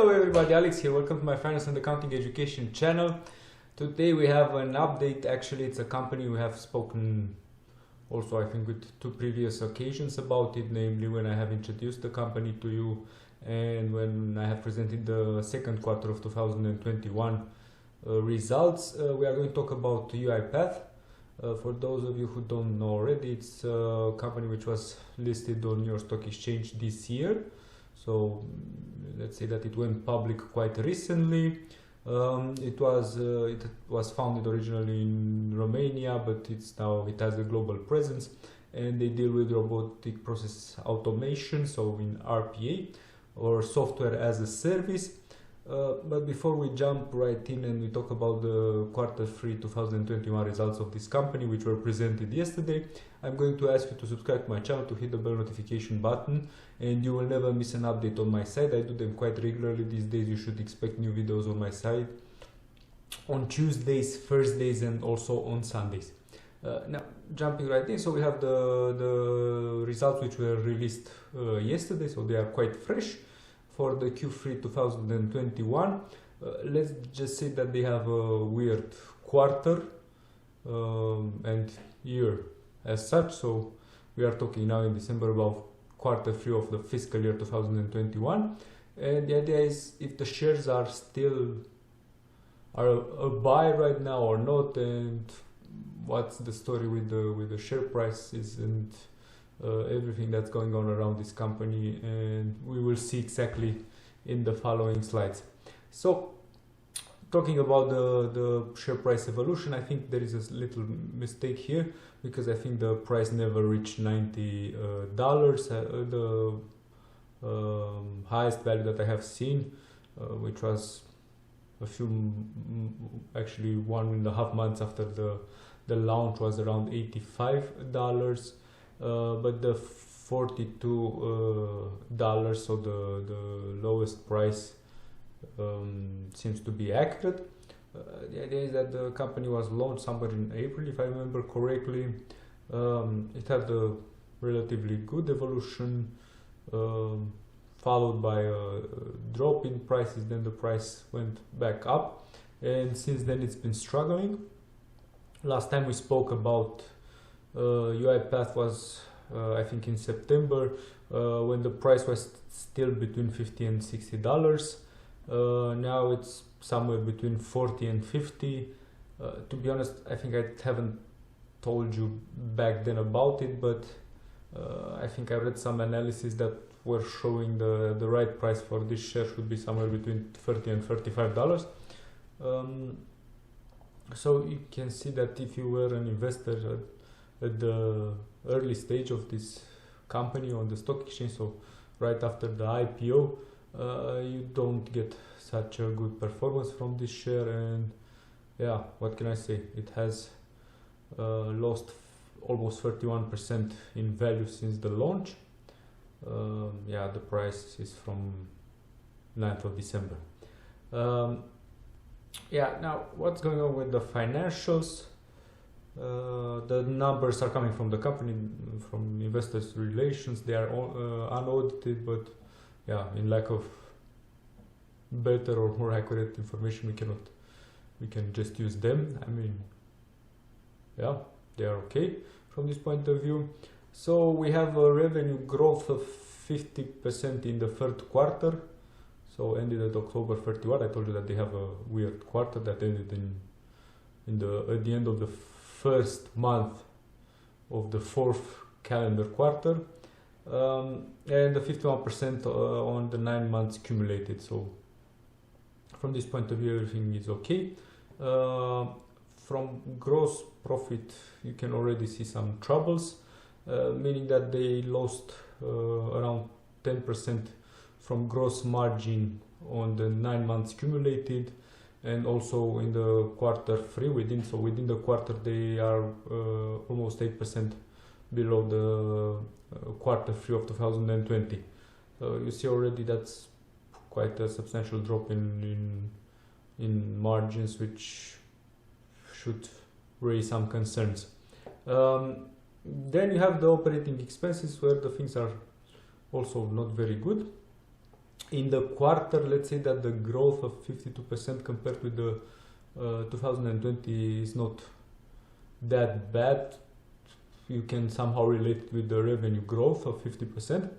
Hello everybody, Alex here. Welcome to my Finance and Accounting Education channel. Today we have an update. Actually, it's a company we have spoken also, I think, with two previous occasions about it, namely when I have introduced the company to you and when I have presented the second quarter of 2021 results. We are going to talk about UiPath. For those of you who don't know already, it's a company which was listed on New York Stock Exchange this year. So let's say that it went public quite recently. It was founded originally in Romania, but it has a global presence, and they deal with robotic process automation, so in RPA or software as a service. But before we jump right in and we talk about the quarter 3 2021 results of this company, which were presented yesterday, I'm going to ask you to subscribe to my channel, to hit the bell notification button, and you will never miss an update on my site. I do them quite regularly these days. You should expect new videos on my site on Tuesdays, Thursdays, and also on Sundays. Now, jumping right in, so we have the results which were released yesterday, so they are quite fresh for the Q3 2021. Let's just say that they have a weird quarter and year as such. So we are talking now in December about quarter 3 of the fiscal year 2021, and the idea is if the shares are still a buy right now or not, and what's the story with the share prices and everything that's going on around this company, and we will see exactly in the following slides. So talking about the share price evolution, I think there is a little mistake here, because I think the price never reached $90. The highest value that I have seen, which was actually 1.5 months after the launch, was around $85. But the $42, so the lowest price, seems to be accurate. The idea is that the company was launched somewhere in April, if I remember correctly. It had a relatively good evolution, followed by a drop in prices. Then the price went back up, and since then it's been struggling. Last time we spoke about UiPath was I think in September, when the price was still between $50 and $60. Now it's somewhere between 40 and 50. To be honest, I think I haven't told you back then about it, but I think I read some analysis that were showing the right price for this share should be somewhere between $30 and $35. So you can see that if you were an investor at the early stage of this company on the stock exchange, so right after the IPO, you don't get such a good performance from this share. And yeah, what can I say, it has lost almost 31% in value since the launch. Yeah, the price is from 9th of December. Yeah, now what's going on with the financials? The numbers are coming from the company, from investors relations. They are all unaudited, but yeah, in lack of better or more accurate information, we can just use them. I mean, yeah, they are okay from this point of view. So we have a revenue growth of 50% in the third quarter, so ended at October 31. I told you that they have a weird quarter that ended at the end of the first month of the fourth calendar quarter, and the 51% on the 9 months cumulated. So from this point of view, everything is okay. From gross profit, you can already see some troubles, meaning that they lost around 10% from gross margin on the 9 months cumulated, and also in the quarter 3 within the quarter they are almost 8% below the quarter 3 of 2020. You see already that's quite a substantial drop in margins, which should raise some concerns. Then you have the operating expenses, where the things are also not very good. In the quarter, let's say that the growth of 52% compared with the 2020 is not that bad. You can somehow relate it with the revenue growth of 50%.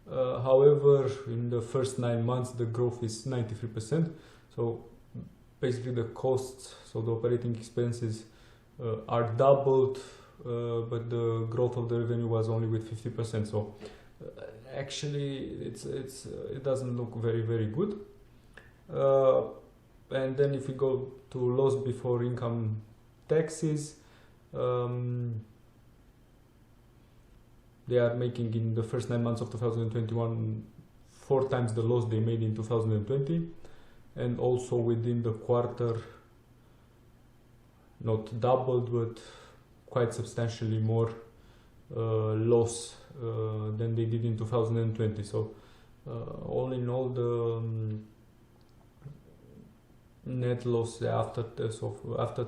However, in the first 9 months, the growth is 93%. So basically the costs, so the operating expenses are doubled, but the growth of the revenue was only with 50%. So actually it doesn't look very good. And then if we go to loss before income taxes, they are making in the first 9 months of 2021 4 times the loss they made in 2020, and also within the quarter not doubled but quite substantially more loss than they did in 2020. So all in all, the net loss after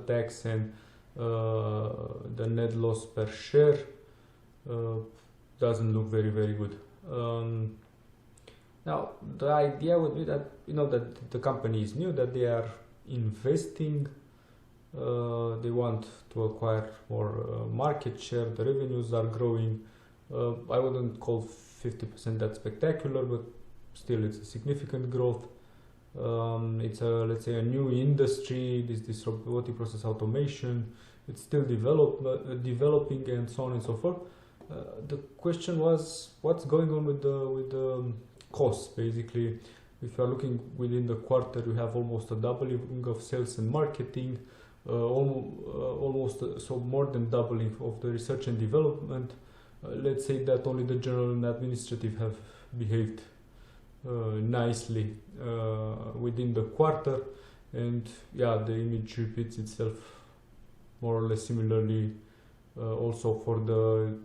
tax and the net loss per share doesn't look very good. Now the idea would be that that the company is new, that they are investing, they want to acquire more market share, the revenues are growing. I wouldn't call 50% that spectacular, but still it's a significant growth. It's let's say a new industry, this robotic process automation. It's still developing and so on and so forth. The question was, what's going on with the costs? Basically, if you are looking within the quarter, you have almost a doubling of sales and marketing, almost so more than doubling of the research and development. Let's say that only the general and administrative have behaved nicely within the quarter, and yeah, the image repeats itself more or less similarly also for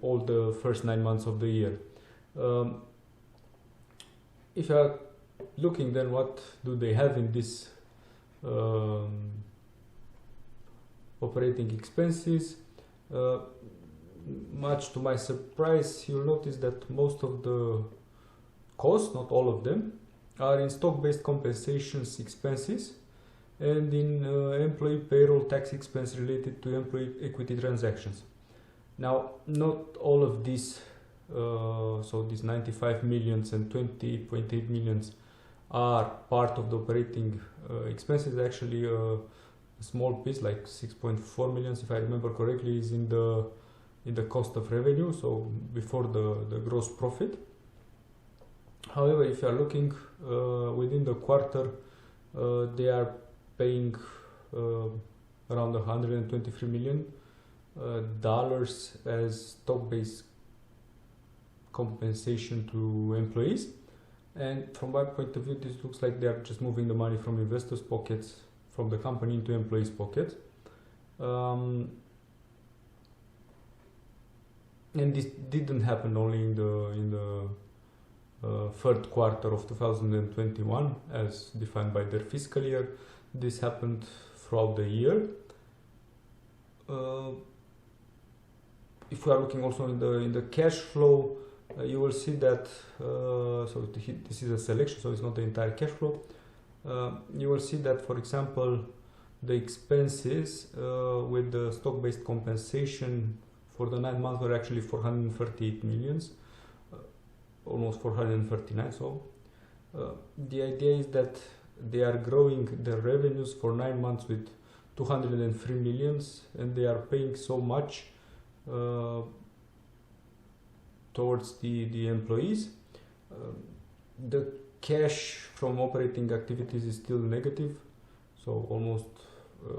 all the first 9 months of the year. If you are looking, then what do they have in this operating expenses? Much to my surprise, you'll notice that most of the costs, not all of them, are in stock-based compensations expenses and in employee payroll tax expense related to employee equity transactions. Now, not all of these, so these 95 millions and 20.8 millions are part of the operating expenses. Actually, a small piece, like 6.4 millions, if I remember correctly, is in the cost of revenue, so before the gross profit. However, if you are looking within the quarter, they are paying around $123 million as stock-based compensation to employees. And from my point of view, this looks like they are just moving the money from investors' pockets, from the company into employees' pockets. And this didn't happen only in the third quarter of 2021 as defined by their fiscal year. This happened throughout the year. If we are looking also in the cash flow, you will see that so this is a selection, so it's not the entire cash flow. You will see that, for example, the expenses with the stock-based compensation for the 9 months were actually 438 millions, almost 439. So the idea is that they are growing their revenues for 9 months with 203 millions, and they are paying so much towards the employees. The cash from operating activities is still negative, so almost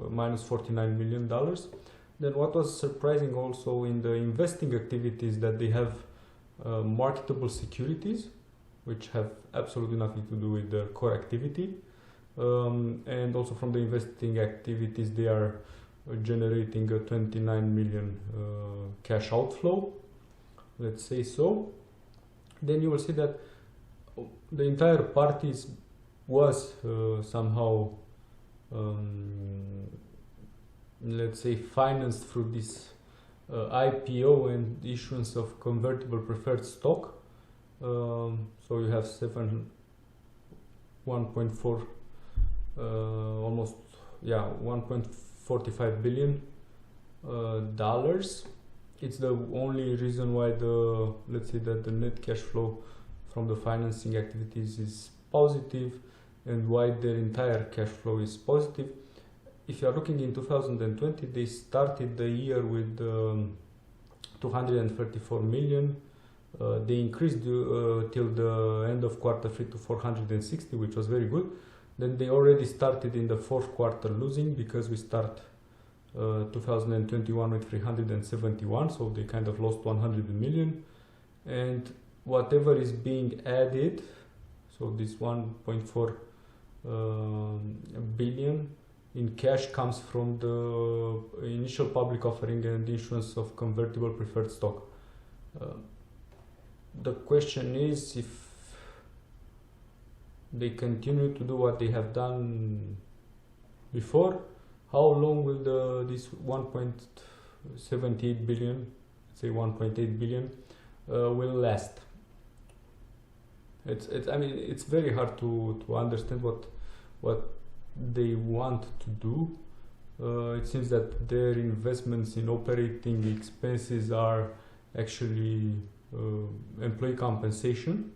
minus $49 million. Then what was surprising also in the investing activities, that they have marketable securities, which have absolutely nothing to do with their core activity. And also from the investing activities, they are generating a 29 million cash outflow, let's say so. Then you will see that the entire parties was somehow let's say financed through this IPO and issuance of convertible preferred stock. So you have 1.4 almost 1.45 billion dollars. It's the only reason why let's say that the net cash flow from the financing activities is positive, and why their entire cash flow is positive. If you are looking in 2020, they started the year with 234 million. They increased till the end of quarter 3 to 460, which was very good. Then they already started in the fourth quarter losing, because we start 2021 with 371, so they kind of lost 100 million. And whatever is being added, so this 1.4 billion in cash comes from the initial public offering and issuance of convertible preferred stock. The question is, if they continue to do what they have done before, how long will this 1.78 billion, say 1.8 billion, will last? I mean, it's very hard to understand what they want to do. It seems that their investments in operating expenses are actually employee compensation.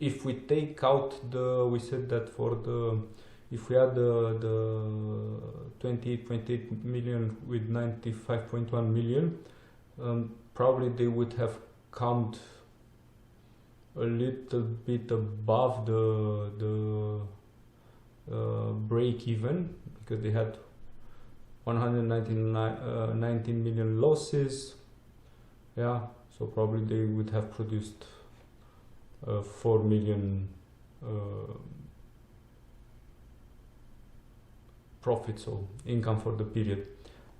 If we take out we said that if we add the 28.8 million with 95.1 million, probably they would have come a little bit above the break even, because they had 119 million losses. Yeah, so probably they would have produced 4 million profits or income for the period.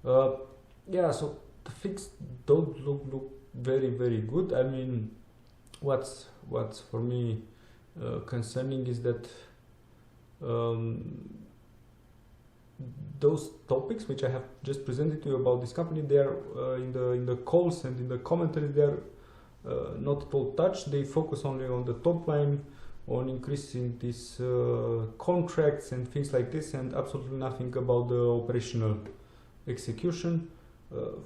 Yeah, so the figures don't look very good. I mean, what's for me concerning is that those topics which I have just presented to you about this company, they are in the calls and in the commentaries, they are not at all touched. They focus only on the top line, on increasing these contracts and things like this, and absolutely nothing about the operational execution.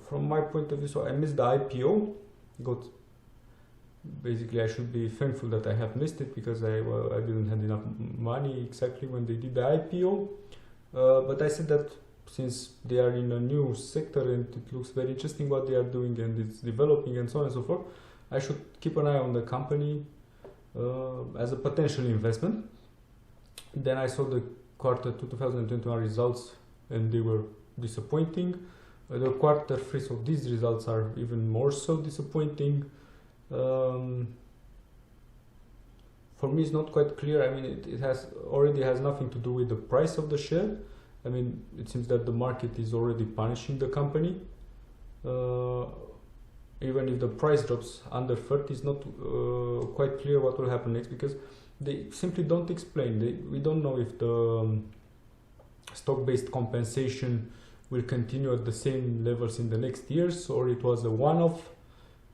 From my point of view, so I missed the IPO. Basically, I should be thankful that I have missed it, because I didn't have enough money exactly when they did the IPO. But I said that since they are in a new sector and it looks very interesting what they are doing and it's developing and so on and so forth, I should keep an eye on the company as a potential investment. Then I saw the quarter 2021 results, and they were disappointing. The quarter 3, so these results are even more so disappointing. For me, it's not quite clear. I mean, it already has nothing to do with the price of the share. I mean, it seems that the market is already punishing the company. Even if the price drops under 30, it's not quite clear what will happen next, because they simply don't explain. We don't know if the stock-based compensation will continue at the same levels in the next years, or it was a one-off,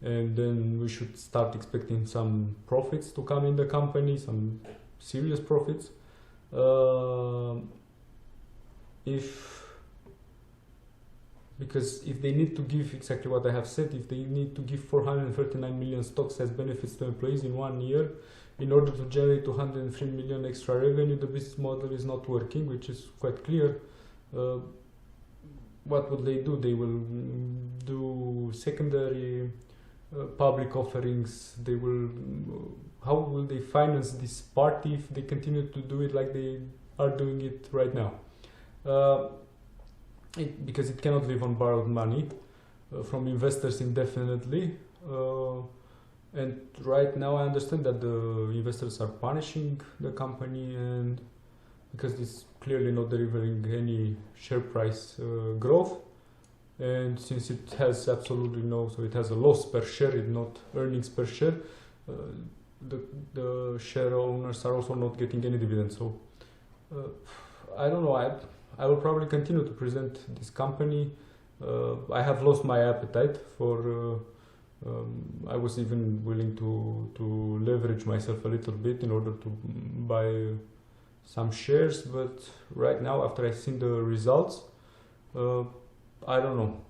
and then we should start expecting some profits to come in the company, some serious profits. Because if they need to give exactly what I have said, if they need to give 439 million stocks as benefits to employees in 1 year in order to generate 203 million extra revenue, the business model is not working, which is quite clear. What would they do? They will do secondary public offerings. How will they finance this party if they continue to do it like they are doing it right now? Because it cannot live on borrowed money from investors indefinitely. And right now I understand that the investors are punishing the company, and because it's clearly not delivering any share price growth, and since it has absolutely so it has a loss per share, it's not earnings per share, the share owners are also not getting any dividends. So I don't know, I will probably continue to present this company. I have lost my appetite for I was even willing to leverage myself a little bit in order to buy some shares, but right now, after I've seen the results, I don't know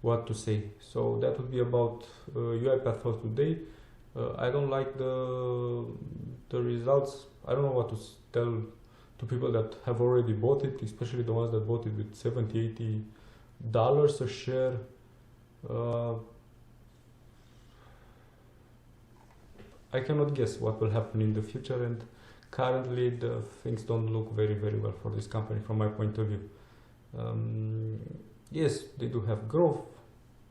what to say. So that would be about UiPath for today. I don't like the results. I don't know what to tell to people that have already bought it, especially the ones that bought it with $70-80 a share. I cannot guess what will happen in the future, and currently the things don't look very well for this company from my point of view. Yes, they do have growth.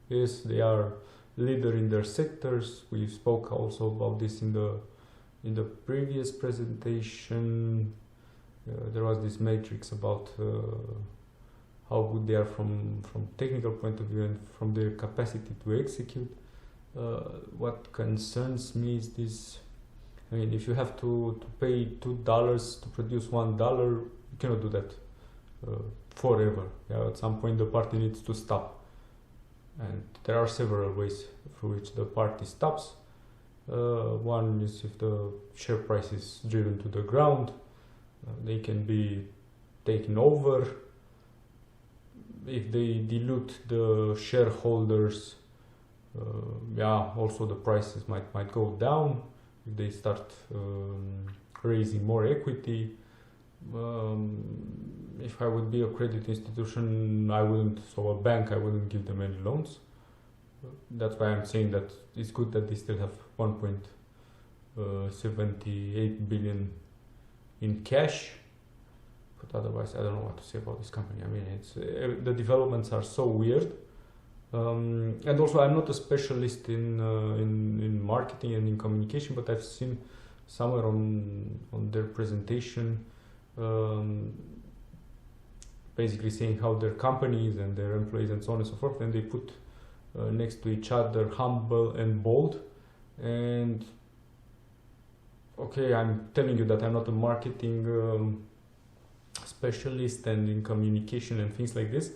Yes, they are leader in their sectors. We spoke also about this in the previous presentation. There was this matrix about how good they are from technical point of view and from their capacity to execute. What concerns me is this. I mean, if you have to pay $2 to produce $1, you cannot do that forever. Yeah, at some point the party needs to stop, and there are several ways through which the party stops. One is if the share price is driven to the ground. They can be taken over. If they dilute the shareholders, also the prices might go down. If they start raising more equity, if I would be a credit institution, a bank, I wouldn't give them any loans. That's why I'm saying that it's good that they still have 1.78 billion in cash. But otherwise, I don't know what to say about this company. I mean, it's the developments are so weird. And also, I'm not a specialist in marketing and in communication, but I've seen somewhere on their presentation basically saying how their companies and their employees and so on and so forth, and they put next to each other humble and bold. And okay, I'm telling you that I'm not a marketing specialist and in communication and things like this,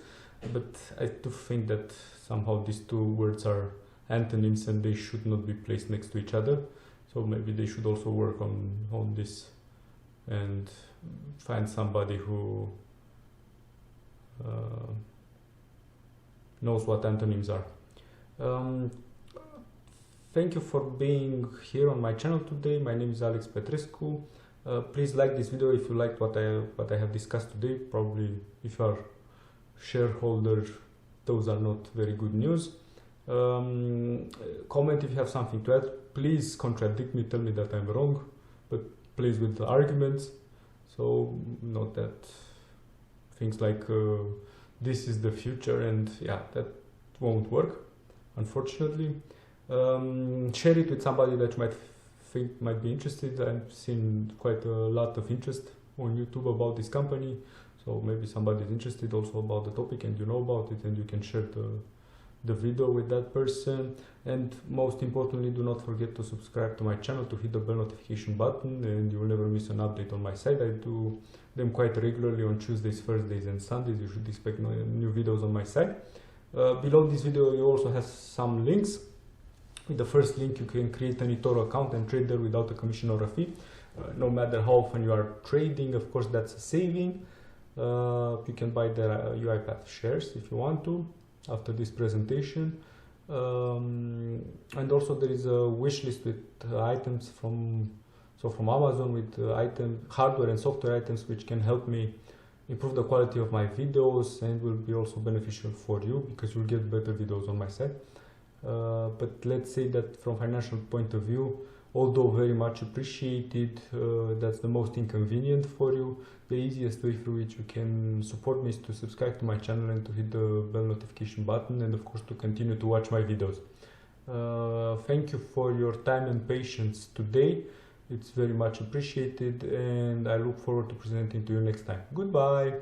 but I do think that somehow these two words are antonyms and they should not be placed next to each other. So maybe they should also work on this and find somebody who knows what antonyms are. Thank you for being here on my channel today. My name is Alex Petrescu. Please like this video if you liked what I have discussed today. Probably if you are shareholder, those are not very good news. Comment if you have something to add. Please contradict me, tell me that I'm wrong, but please with the arguments. So not that things like this is the future and that won't work, unfortunately. Share it with somebody that you might think might be interested. I've seen quite a lot of interest on YouTube about this company, so maybe somebody is interested also about the topic and you know about it, and you can share the video with that person. And most importantly, do not forget to subscribe to my channel, to hit the bell notification button, and you will never miss an update on my site. I do them quite regularly on Tuesdays, Thursdays and Sundays. You should expect new videos on my site. Below this video you also have some links. With the first link, you can create an eToro account and trade there without a commission or a fee. No matter how often you are trading, of course, that's a saving. You can buy the UiPath shares if you want to after this presentation. And also there is a wish list with items from Amazon with hardware and software items which can help me improve the quality of my videos and will be also beneficial for you because you'll get better videos on my site. But let's say that from financial point of view, although very much appreciated, that's the most inconvenient for you. The easiest way through which you can support me is to subscribe to my channel and to hit the bell notification button, and of course to continue to watch my videos. Thank you for your time and patience today. It's very much appreciated, and I look forward to presenting to you next time. Goodbye.